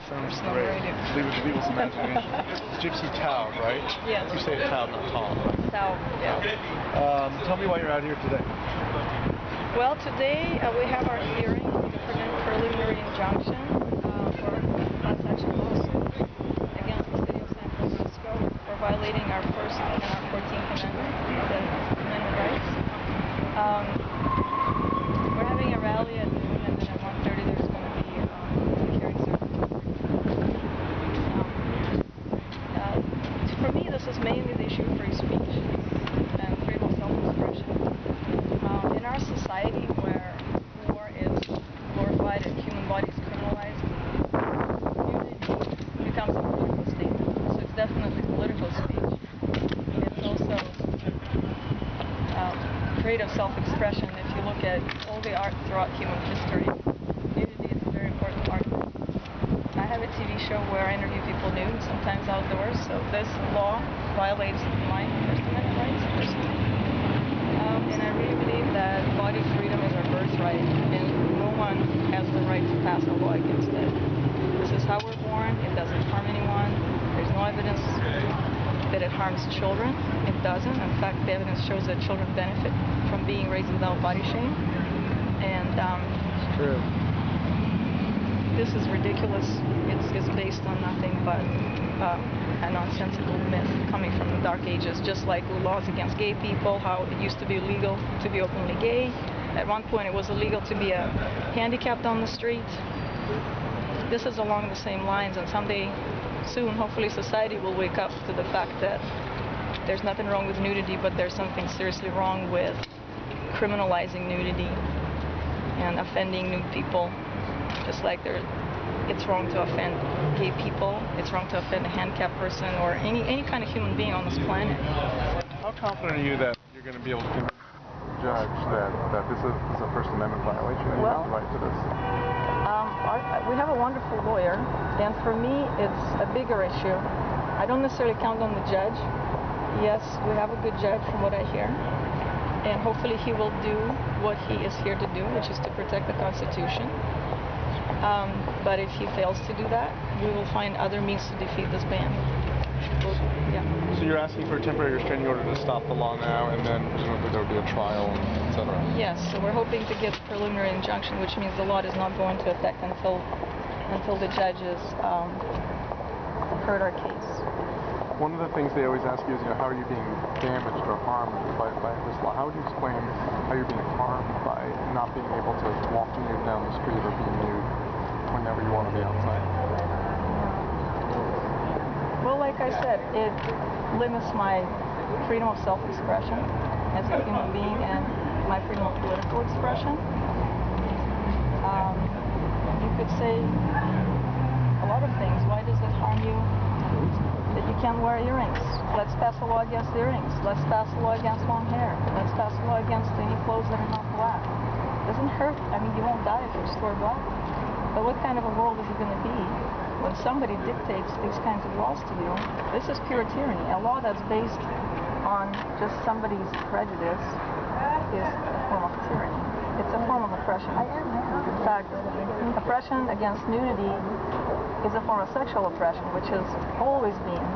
Sounds personal great. radio. Leave it to people's imagination. Gypsy Tao, right? Yes. You say Tao, not Tao. Tao, yes. Tell me why you're out here today. Well, today we have our hearing, the preliminary injunction for class action lawsuit against the city of San Francisco for violating our First and our 14th Amendment, the amendment rights. We're having a rally at noon, and then at 1:30 there's going to be a hearing certificate. For me, this is mainly the issue of free speech and freedom of self-expression. In our society where war is glorified and human bodies criminalized, nudity becomes a political statement. So it's definitely political speech. It's also creative self-expression. If you look at all the art throughout human history, nudity is a very important part of it. I have a TV show where I interview people nude, sometimes outdoors, so this law violates my First Amendment rights personally. And I really believe that body freedom is our birthright, and no one has the right to pass a law against it. This is how we're born. It doesn't harm anyone. There's no evidence that it harms children. It doesn't. In fact, the evidence shows that children benefit from being raised without body shame. And it's true. This is ridiculous. It's based on nothing but a nonsensical myth coming from the dark ages, just like laws against gay people, how it used to be illegal to be openly gay. At one point it was illegal to be handicapped on the street. This is along the same lines, and someday soon, hopefully, society will wake up to the fact that there's nothing wrong with nudity, but there's something seriously wrong with criminalizing nudity and offending nude people, just like it's wrong to offend gay people, it's wrong to offend a handicapped person or any kind of human being on this planet. How confident are you that you're going to be able to convince the judge that this is a First Amendment violation and you have the right to this? We have a wonderful lawyer, and for me it's a bigger issue. I don't necessarily count on the judge. Yes, we have a good judge from what I hear, and hopefully he will do what he is here to do, which is to protect the Constitution. But if he fails to do that, we will find other means to defeat this ban. Yeah. So you're asking for a temporary restraining order to stop the law now, and then presumably there will be a trial, etc. Yes, so we're hoping to get a preliminary injunction, which means the law is not going to affect until the judges heard our case. One of the things they always ask you is, how are you being damaged or harmed by this law? How would you explain how you're being harmed by not being able to walk nude down the street or be nude whenever you want to be outside? Well, like I said, it limits my freedom of self-expression as a human being and my freedom of political expression. You could say a lot of things. Why does it harm you that you can't wear earrings? Let's pass a law against earrings. Let's pass a law against long hair. Let's pass a law against any clothes that are not black. It doesn't hurt. I mean, you won't die if you just wear black. But what kind of a world is it going to be when somebody dictates these kinds of laws to you? This is pure tyranny. A law that's based on just somebody's prejudice is a form of tyranny. It's a form of oppression. In fact, oppression against nudity is a form of sexual oppression, which has always been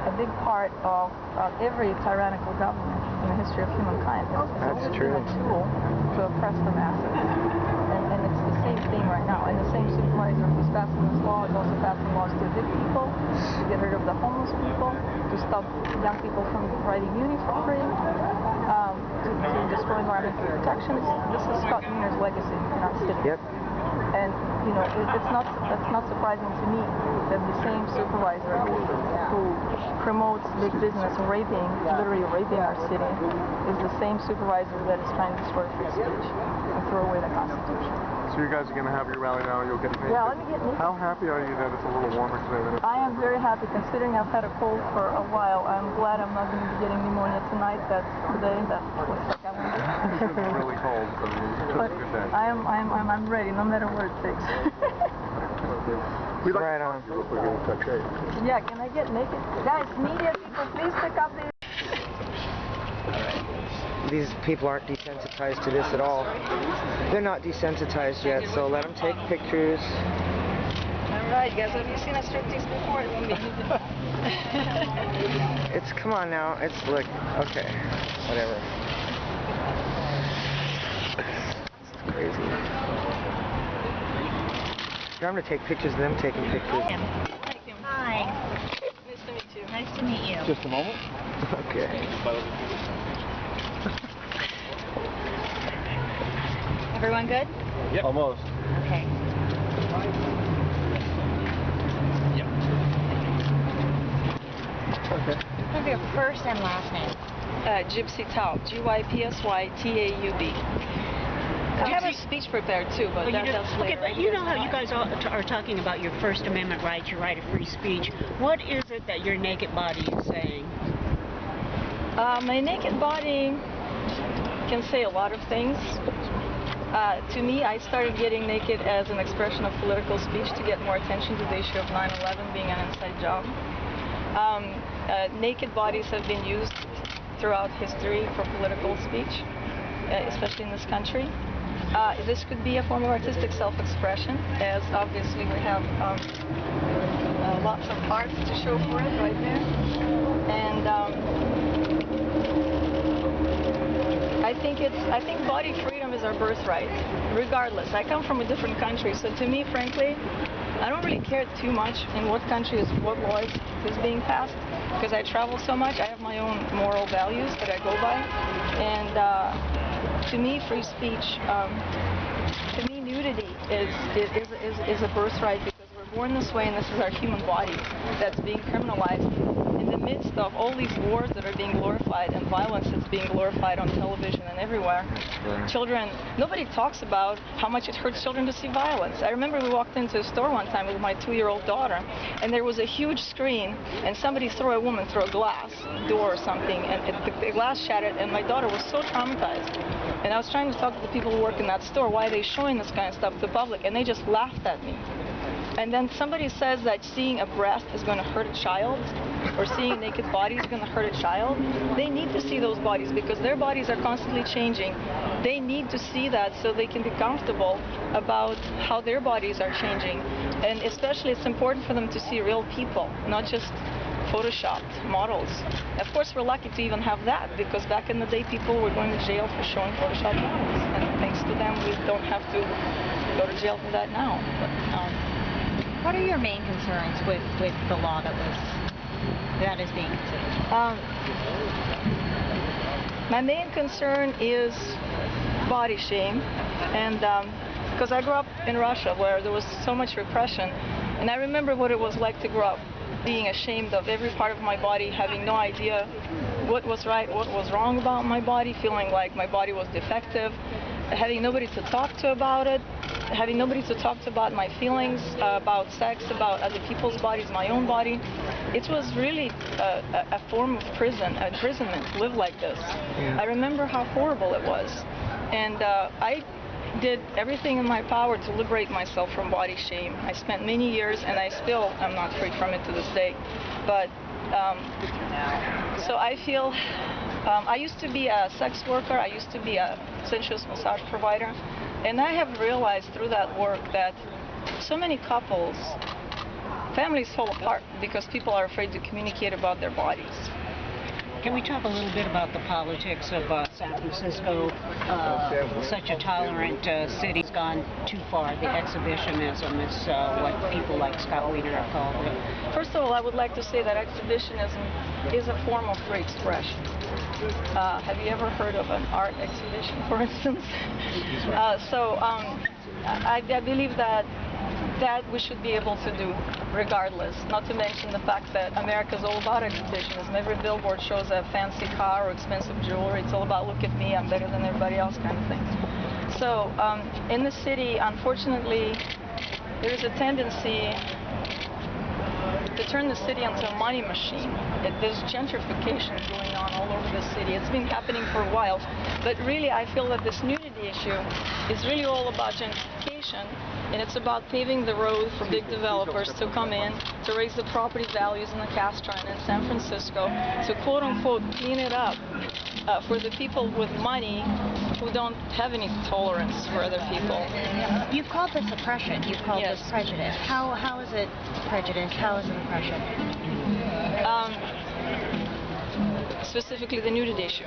a big part of every tyrannical government in the history of humankind. It's always been a tool to oppress the masses. And it's the same thing right now. And the same supervisor who's passing this law is also passing laws to evict people, to get rid of the homeless people, to stop young people from riding uni for free, to destroy environmental protection. This is Scott Wiener's legacy in our city. Yep. And it's not surprising to me that the same supervisor who promotes big business raping, literally raping our city, is the same supervisor that is trying to destroy free speech and throw away the Constitution. So you guys are going to have your rally now, you'll get naked. Yeah, let me get naked. How happy are you that it's a little warmer today? I am very happy, considering I've had a cold for a while. I'm glad I'm not going to be getting pneumonia tonight. That looks like I won't be. It's really cold, so it's a good day. I'm ready, no matter what it takes. We'd like to see real quick if that's okay. Yeah, can I get naked? Guys, media people, please pick up the... These people aren't desensitized to this at all. They're not desensitized yet, so let them take pictures. Right, guys, have you seen a striptease before? It won't be easy. It's, come on now, it's like, okay, whatever. It's crazy. I'm going to take pictures of them taking pictures. Hi. Nice to meet you. Nice to meet you. Just a moment. Okay. Everyone good? Yep. Almost. Okay. Yep. Okay. What's your first and last name? Gypsy Taub. Gypsytaub. I have a speech prepared too, but that's Okay, later. but you know how you guys are talking about your First Amendment rights, your right of free speech. What is it that your naked body is saying? My naked body can say a lot of things. To me, I started getting naked as an expression of political speech to get more attention to the issue of 9/11 being an inside job. Naked bodies have been used throughout history for political speech, especially in this country. This could be a form of artistic self-expression, as obviously we have lots of art to show for it right there. And I think body freedom is our birthright, regardless. I come from a different country, so to me, frankly, I don't really care too much in what country what law is being passed, because I travel so much. I have my own moral values that I go by, and to me, free speech, to me, nudity is a birthright, because we're born this way, and this is our human body that's being criminalized in the midst of all these wars that are being glorified and violence that's being glorified on television and everywhere. Children, nobody talks about how much it hurts children to see violence. I remember we walked into a store one time with my 2-year-old daughter, and there was a huge screen, and somebody threw a woman through a glass door or something, and the glass shattered, and my daughter was so traumatized. And I was trying to talk to the people who work in that store, why are they showing this kind of stuff to the public, and they just laughed at me. And then somebody says that seeing a breast is going to hurt a child, or seeing a naked body is going to hurt a child. They need to see those bodies, because their bodies are constantly changing. They need to see that so they can be comfortable about how their bodies are changing. And especially it's important for them to see real people, not just photoshopped models. Of course, we're lucky to even have that, because back in the day people were going to jail for showing photoshopped models, and thanks to them we don't have to go to jail for that now. But, What are your main concerns with the law that is being considered? My main concern is body shame, and because I grew up in Russia where there was so much repression, and I remember what it was like to grow up being ashamed of every part of my body, having no idea what was right, what was wrong about my body, feeling like my body was defective, having nobody to talk to about it, having nobody to talk to about my feelings, about sex, about other people's bodies, my own body. It was really a form of imprisonment to live like this. I remember how horrible it was. And I did everything in my power to liberate myself from body shame. I spent many years, and I still am not free from it to this day. But so I feel, I used to be a sex worker, I used to be a sensuous massage provider, and I have realized through that work that so many couples, families fall apart because people are afraid to communicate about their bodies. Can we talk a little bit about the politics of San Francisco? Such a tolerant city has gone too far. The exhibitionism is what people like Scott Wiener have called it. First of all, I would like to say that exhibitionism is a form of free expression. Have you ever heard of an art exhibition, for instance? I believe that we should be able to do regardless, not to mention the fact that America is all about exhibitionism. Every billboard shows a fancy car or expensive jewelry. It's all about, look at me, I'm better than everybody else kind of thing. So in the city, unfortunately, there is a tendency to turn the city into a money machine. There's gentrification going on all over the city. It's been happening for a while, but really I feel that this nudity issue is really all about gentrification, and it's about paving the road for big developers to come in, to raise the property values in the Castro and in San Francisco, to quote-unquote clean it up for the people with money who don't have any tolerance for other people. You've called this oppression. You've called Yes. this prejudice. How is it prejudice? How is it oppression? Specifically the nudity issue.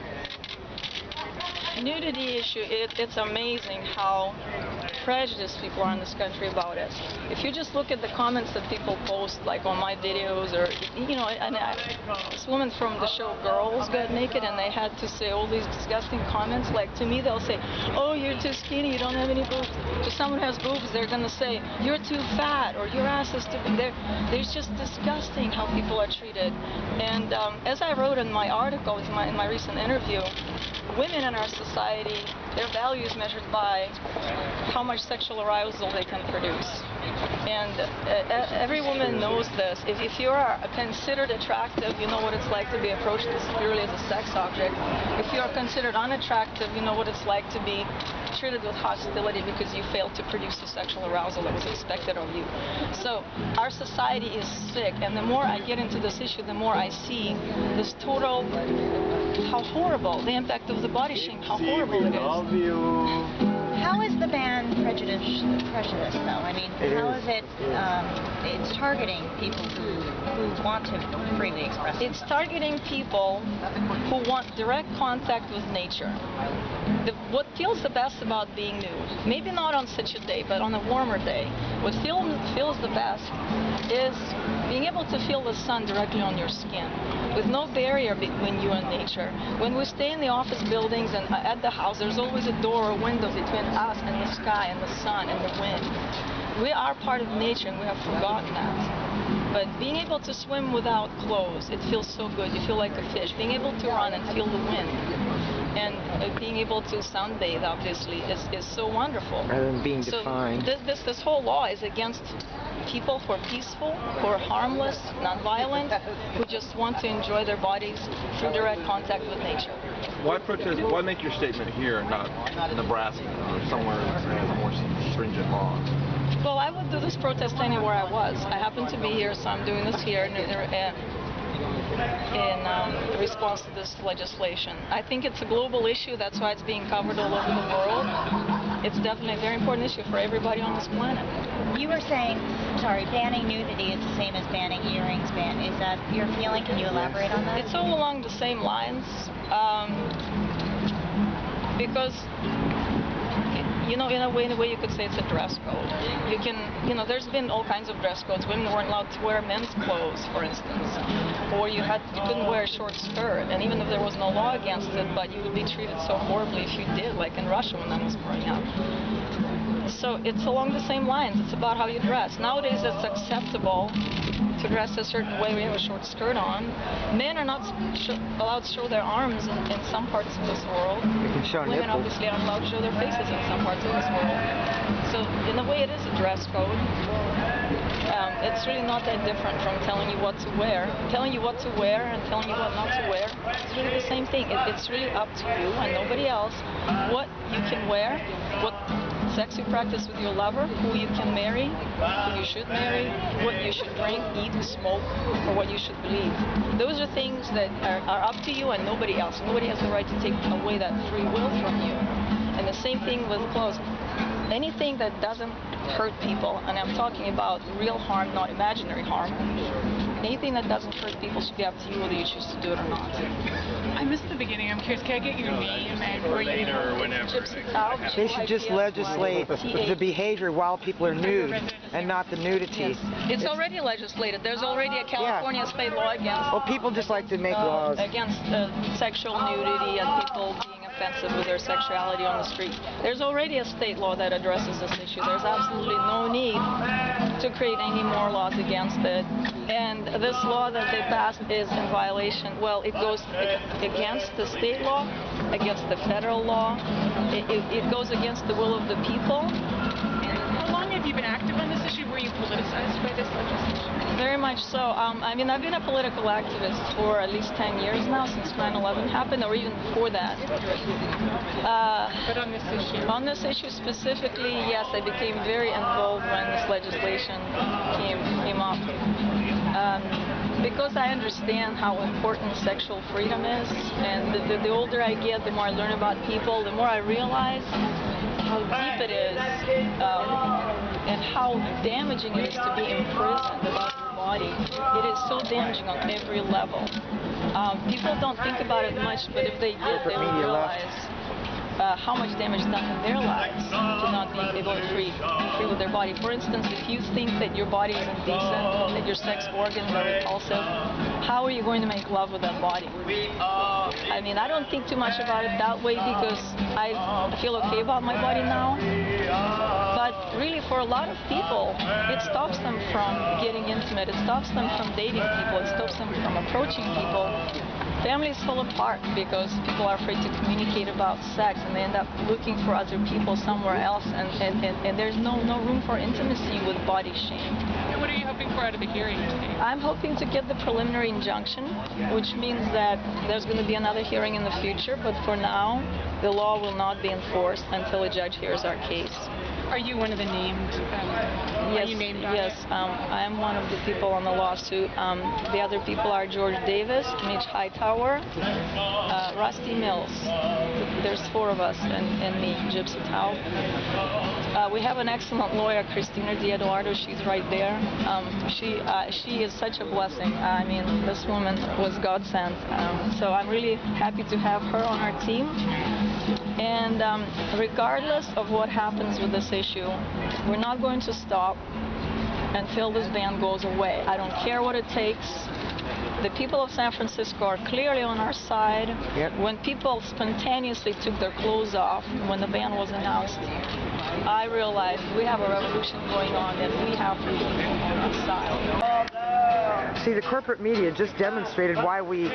Nudity issue, it's amazing how prejudiced people are in this country about it. If you just look at the comments that people post, like on my videos, or, you know, this woman from the show Girls got naked and they had to say all these disgusting comments. Like, to me, they'll say, oh, you're too skinny, you don't have any boobs. To someone who has boobs, they're going to say, you're too fat, or your ass is too big. It's just disgusting how people are treated. And as I wrote in my article, in my recent interview, women in our society, their value is measured by how much sexual arousal they can produce. And every woman knows this. If you are considered attractive, you know what it's like to be approached purely as a sex object. If you are considered unattractive, you know what it's like to be treated with hostility because you failed to produce the sexual arousal that was expected of you. So our society is sick, and the more I get into this issue, the more I see this total, how horrible, the impact of the body shame, how horrible it is. How is the ban prejudice though? I mean, how is it? It's targeting people who want to freely express themselves. It's targeting people who want direct contact with nature. What feels the best about being nude, maybe not on such a day, but on a warmer day, what feels the best is being able to feel the sun directly on your skin, with no barrier between you and nature. When we stay in the office buildings and at the house, there's always a door or window between us and the sky and the sun and the wind. We are part of nature and we have forgotten that. But being able to swim without clothes, it feels so good. You feel like a fish. Being able to run and feel the wind, and being able to sunbathe, obviously, is so wonderful. Rather than being defined. This whole law is against people who are peaceful, who are harmless, non-violent, who just want to enjoy their bodies through direct contact with nature. Why protest? Why make your statement here and not Nebraska or somewhere that has a more stringent law? Well, I would do this protest anywhere I was. I happen to be here, so I'm doing this here in response to this legislation. I think it's a global issue. That's why it's being covered all over the world. It's definitely a very important issue for everybody on this planet. You were saying, sorry, banning nudity is the same as banning earrings. Is that your feeling? Can you elaborate on that? It's all along the same lines, because, you know, in a way you could say it's a dress code. You can, you know, there's been all kinds of dress codes. Women weren't allowed to wear men's clothes, for instance, or you couldn't wear a short skirt, and even if there was no law against it, but you would be treated so horribly if you did, like in Russia when I was growing up. So it's along the same lines. It's about how you dress. Nowadays it's acceptable to dress a certain way. We have a short skirt on. Men are not allowed to show their arms in some parts of this world. You can show Women nipples. obviously aren't allowed to show their faces in some parts of this world. So in a way it is a dress code. It's really not that different from telling you what to wear. Telling you what to wear and telling you what not to wear, it's really the same thing. It's really up to you and nobody else what you can wear, what sex you practice with your lover, who you can marry, who you should marry, what you should drink, eat, smoke, or what you should believe. Those are things that are up to you and nobody else. Nobody has the right to take away that free will from you. And the same thing with clothes. Anything that doesn't hurt people, and I'm talking about real harm, not imaginary harm, anything that doesn't hurt people should be up to you whether you choose to do it or not. I missed the beginning. I'm curious, can I get your name and where you Gypsy Cow, They should just legislate the behavior while people are nude and not the nudity. It's already legislated. There's already a California state law against Well, people just like to make laws. against sexual nudity and people being offensive with their sexuality on the street. There's already a state law that addresses this issue. There's absolutely no need to create any more laws against it. And this law that they passed is in violation. Well, it goes against the state law, against the federal law. It goes against the will of the people. How long have you been active on this issue? Were you politicized by this legislation? Very much so. I mean, I've been a political activist for at least 10 years now, since 9/11 happened, or even before that. But on this issue? On this issue specifically, yes, I became very involved when this legislation came up. Because I understand how important sexual freedom is, and the older I get, the more I learn about people, the more I realize how deep it is how damaging it is to be imprisoned about your body. It is so damaging on every level. People don't think about it much, but if they did, they would realize how much damage is done in their lives to not being able to be free with their body. For instance, if you think that your body is indecent, that your sex organs are repulsive, how are you going to make love with that body? I mean, I don't think too much about it that way because I feel okay about my body now. But really, for a lot of people, it stops them from getting intimate. It stops them from dating people. It stops them from approaching people. Families fall apart because people are afraid to communicate about sex, and they end up looking for other people somewhere else, and there's no room for intimacy with body shame. And what are you hoping for out of the hearing today? I'm hoping to get the preliminary injunction, which means that there's going to be another hearing in the future, but for now, the law will not be enforced until a judge hears our case. Are you one of the named? Yes, are you named on yes. I am one of the people on the lawsuit. The other people are George Davis, Mitch Hightower, Rusty Mills. There's 4 of us, and me, Gypsy Tao. We have an excellent lawyer, Christina D'Eduardo. She's right there. She is such a blessing. I mean, this woman was God sent. So I'm really happy to have her on our team. And regardless of what happens with this issue, we're not going to stop until this ban goes away. I don't care what it takes. The people of San Francisco are clearly on our side. Yep. When people spontaneously took their clothes off when the ban was announced, I realized we have a revolution going on and we have to be on our side. See, the corporate media just demonstrated why we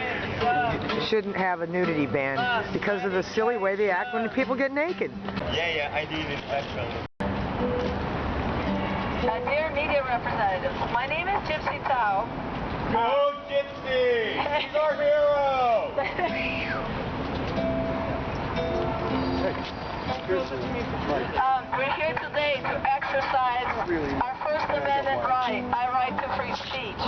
shouldn't have a nudity ban, because of the silly way they act when people get naked. Yeah, I did it actually. Dear media representatives, my name is Gypsy Tao. Go Gypsy! He's our hero! We're here today to exercise our First Amendment right, our right to free speech.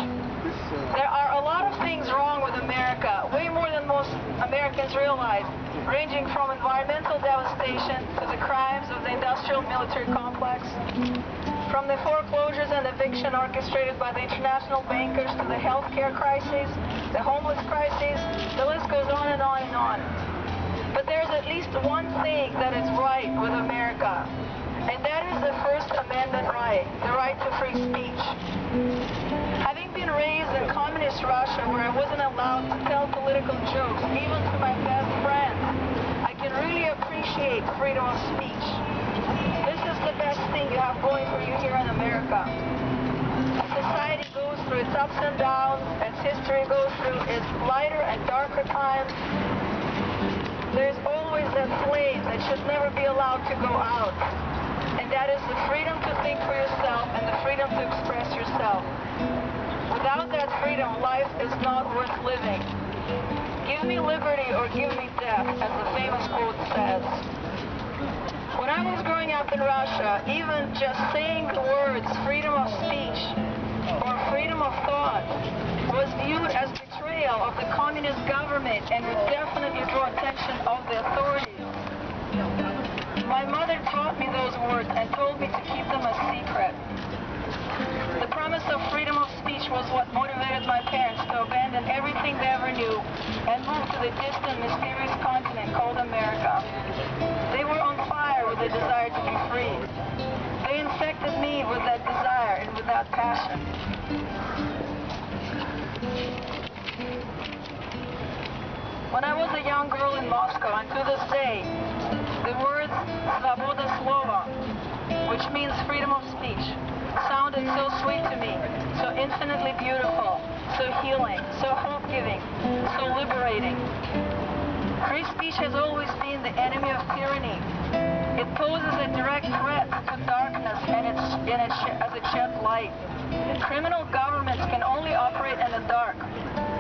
There are a lot of things wrong with America, way more than most Americans realize, ranging from environmental devastation to the crimes of the industrial military complex, from the foreclosures and eviction orchestrated by the international bankers to the healthcare crises, the homeless crises, the list goes on and on and on. But there's at least one thing that is right with America, and that is the First Amendment right, the right to free speech. Having been raised in communist Russia, where I wasn't allowed to tell political jokes, even to my best friends, I can really appreciate freedom of speech. This is the best thing you have going for you here in America. As society goes through its ups and downs, as history goes through its lighter and darker times, there's always that flame that should never be allowed to go out. And that is the freedom to think for yourself and the freedom to express yourself. Without that freedom, life is not worth living. Give me liberty or give me death, as the famous quote says. When I was growing up in Russia, even just saying the words freedom of speech or freedom of thought was viewed as betrayal of the communist government and would definitely draw attention of the authorities. My mother taught me those words and told me to keep them a secret. The promise of freedom of speech was what motivated my parents to abandon everything they ever knew and move to the distant, mysterious continent called America. They were on fire with the desire to be free. They infected me with that desire and with that passion. When I was a young girl in Moscow, and to this day, the words "Svoboda slova," which means freedom of speech, sounded so sweet to me, so infinitely beautiful, so healing, so hope-giving, so liberating. Free speech has always been the enemy of tyranny. It poses a direct threat to darkness as it sheds light. Criminal governments can only operate in the dark.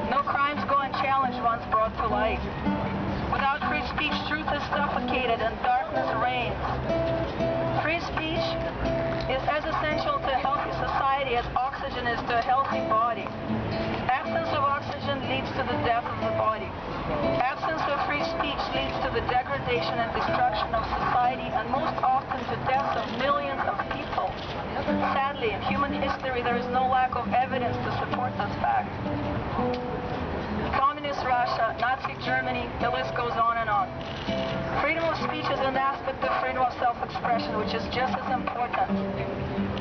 No crimes go unchallenged once brought to light. Without free speech, truth is suffocated and darkness reigns. Free speech is as essential to a healthy society as oxygen is to a healthy body. Absence of oxygen leads to the death of the body. Absence of free speech leads to the degradation and destruction of society, and most often to deaths of millions of people. there is no lack of evidence to support this fact. Communist Russia, Nazi Germany, the list goes on and on. Freedom of speech is an aspect of freedom of self-expression, which is just as important.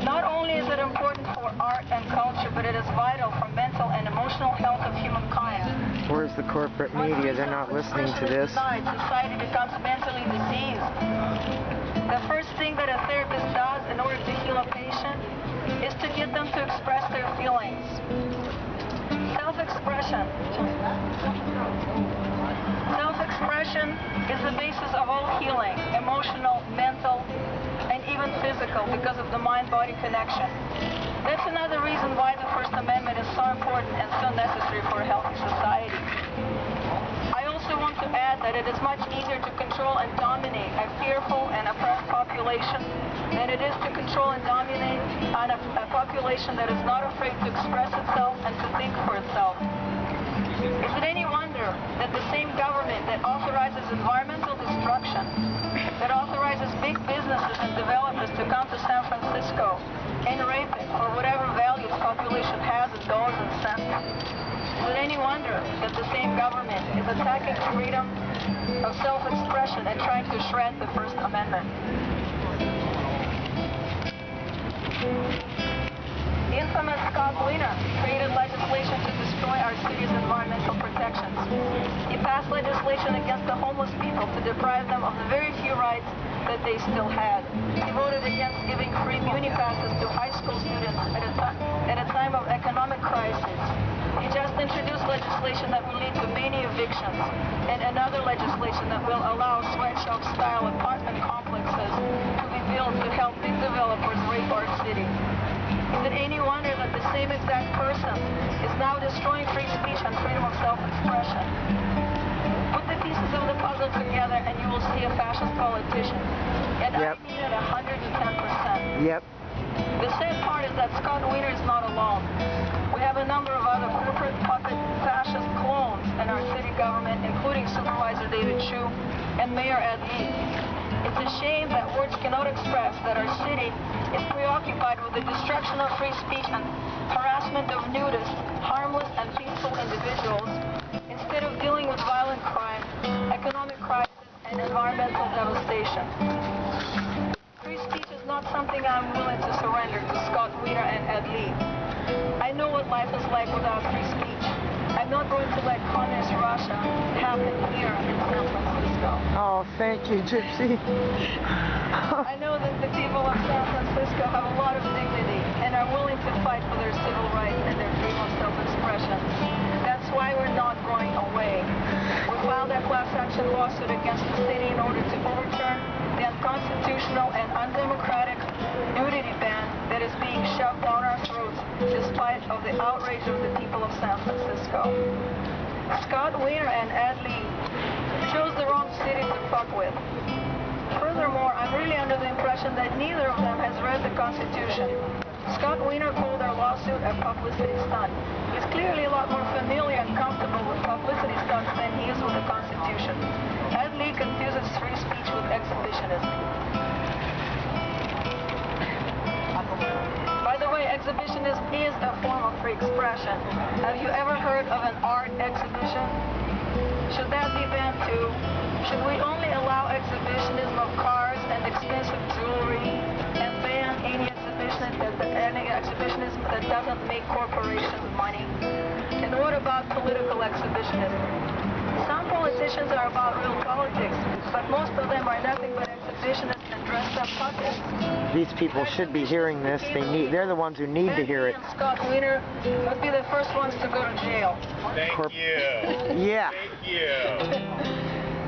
Not only is it important for art and culture, but it is vital for mental and emotional health of humankind. Where's the corporate media? They're not listening to this. Society becomes mentally diseased. The first thing that a therapist does in order to heal a patient is to get them to express their feelings. Self-expression. Self-expression is the basis of all healing, emotional, mental, and even physical, because of the mind-body connection. That's another reason why the First Amendment is so important and so necessary for a healthy society. I also want to add that it is much easier to control and dominate a fearful and oppressed population than it is to control and dominate a population that is not afraid to express itself and to think for itself. Is it any wonder that the same government that authorizes environmental destruction, that authorizes big businesses and developers to come to San Francisco and rape it for whatever value its population has in dollars and cents? Is it any wonder that the same government is attacking freedom of self-expression and trying to shred the First Amendment? Infamous Scott Wiener created legislation to destroy our city's environmental protections. He passed legislation against the homeless people to deprive them of the very few rights that they still had. He voted against giving free muni passes to high school students at a time of economic crisis. He just introduced legislation that will lead to many evictions, and another legislation that will allow sweatshop-style apartment complexes to be built to help big developers rape our city. Is it any wonder that the same exact person is now destroying free speech and freedom of self-expression? Put the pieces of the puzzle together and you will see a fascist politician. And I mean it 110%. Yep. The sad part is that Scott Wiener is not alone. We have a number of other corporate puppet fascist clones in our city government, including Supervisor David Chu and Mayor Ed Lee. It's a shame that words cannot express that our city is preoccupied with the destruction of free speech and harassment of nudists, harmless and peaceful individuals, instead of dealing with violent crime, economic crisis, and environmental devastation. Free speech is not something I'm willing to surrender to Scott Wiener and Ed Lee. I know what life is like without free speech. I'm not going to let communist Russia happen here in San Francisco. Oh, thank you, Gypsy. I know that the people of San Francisco have a lot of dignity and are willing to fight for their civil rights and their freedom of self-expression. That's why we're not going away. We filed a class action lawsuit against the city in order to overturn the unconstitutional and undemocratic nudity ban that is being shoved down our throats despite of the outrage of the people of San Francisco. Scott Wiener and Ed Lee chose the wrong city to fuck with. Furthermore, I'm really under the impression that neither of them has read the Constitution. Scott Wiener called our lawsuit a publicity stunt. He's clearly a lot more familiar and comfortable with publicity stunts than he is with the Constitution. Ed Lee confuses free speech with exhibitionism. By the way, exhibitionism is a form of free expression. Have you ever heard of an art exhibition? Should that be banned too? Should we only allow exhibitionism of cars and expensive jewelry and ban any exhibitionism that doesn't make corporations money? And what about political exhibitionism? Some politicians are about real politics, but most of them are nothing but exhibitionists and dressed-up puppets. These people should be hearing this. They're the ones who need to hear it. And Scott Wiener would be the first ones to go to jail. Thank you. Yeah. Thank you.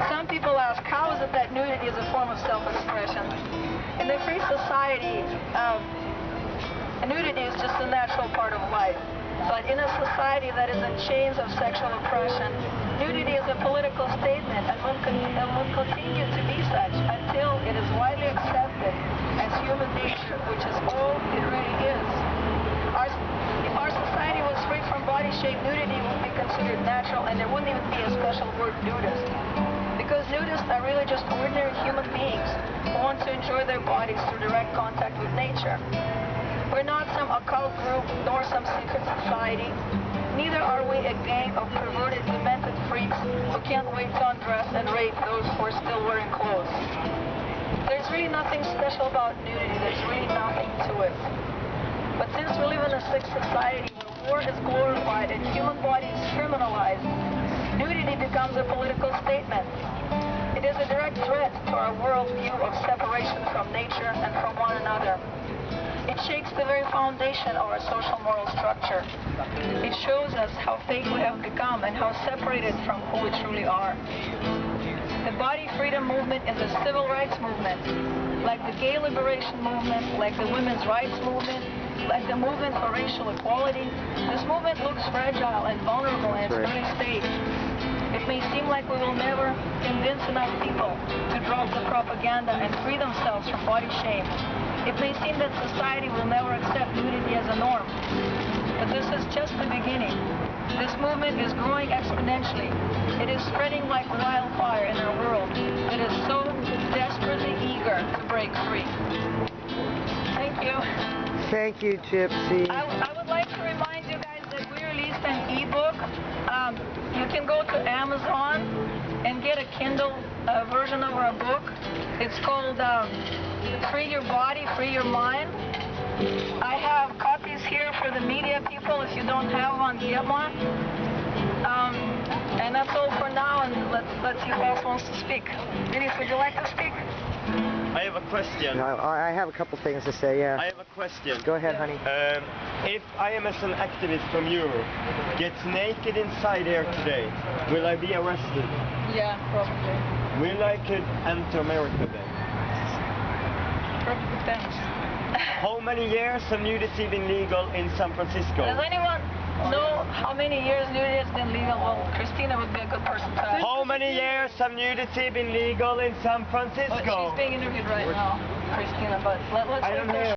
Some people ask, how is it that nudity is a form of self-expression? In the free society, nudity is just a natural part of life. But in a society that is in chains of sexual oppression, nudity is a political statement and will continue to be such until it is widely accepted as human nature, which is all it really is. If our society was free from body shape, nudity would be considered natural and there wouldn't even be a special word nudist. Because nudists are really just ordinary human beings who want to enjoy their bodies through direct contact with nature. We're not some a cult group nor some secret society. Neither are we a gang of perverted, demented freaks who can't wait to undress and rape those who are still wearing clothes. There's really nothing special about nudity. There's really nothing to it. But since we live in a sick society where war is glorified and human bodies criminalized, nudity becomes a political statement. It is a direct threat to our worldview of separation from nature and from one another. It shakes the very foundation of our social moral structure. It shows us how fake we have become and how separated from who we truly are. The body freedom movement is a civil rights movement, like the gay liberation movement, like the women's rights movement, like the movement for racial equality. This movement looks fragile and vulnerable in its early stage. It may seem like we will never convince enough people to drop the propaganda and free themselves from body shame. It may seem that society will never accept nudity as a norm. But this is just the beginning. This movement is growing exponentially. It is spreading like wildfire in our world that is so desperately eager to break free. Thank you. Thank you, Gypsy. I would like to remind you guys that we released an e-book. You can go to Amazon and get a Kindle version of our book. It's called Free Your Body, Free Your Mind. I have copies here for the media people. If you don't have one, get one. And that's all for now, and let's see who else wants to speak. Denise, would you like to speak? I have a question. I have a couple things to say, yeah. I have a question. Go ahead, honey. If I am as an activist from Europe gets naked inside here today, will I be arrested? Yeah, probably. Will I could enter America then? Probably depends. How many years have nudity been legal in San Francisco? Does anyone know how many years nudity has been legal? Well, Christina would be a good person to ask. How many years have nudity been legal in San Francisco? Well, she's being interviewed right now, Christina, but let's I don't hear.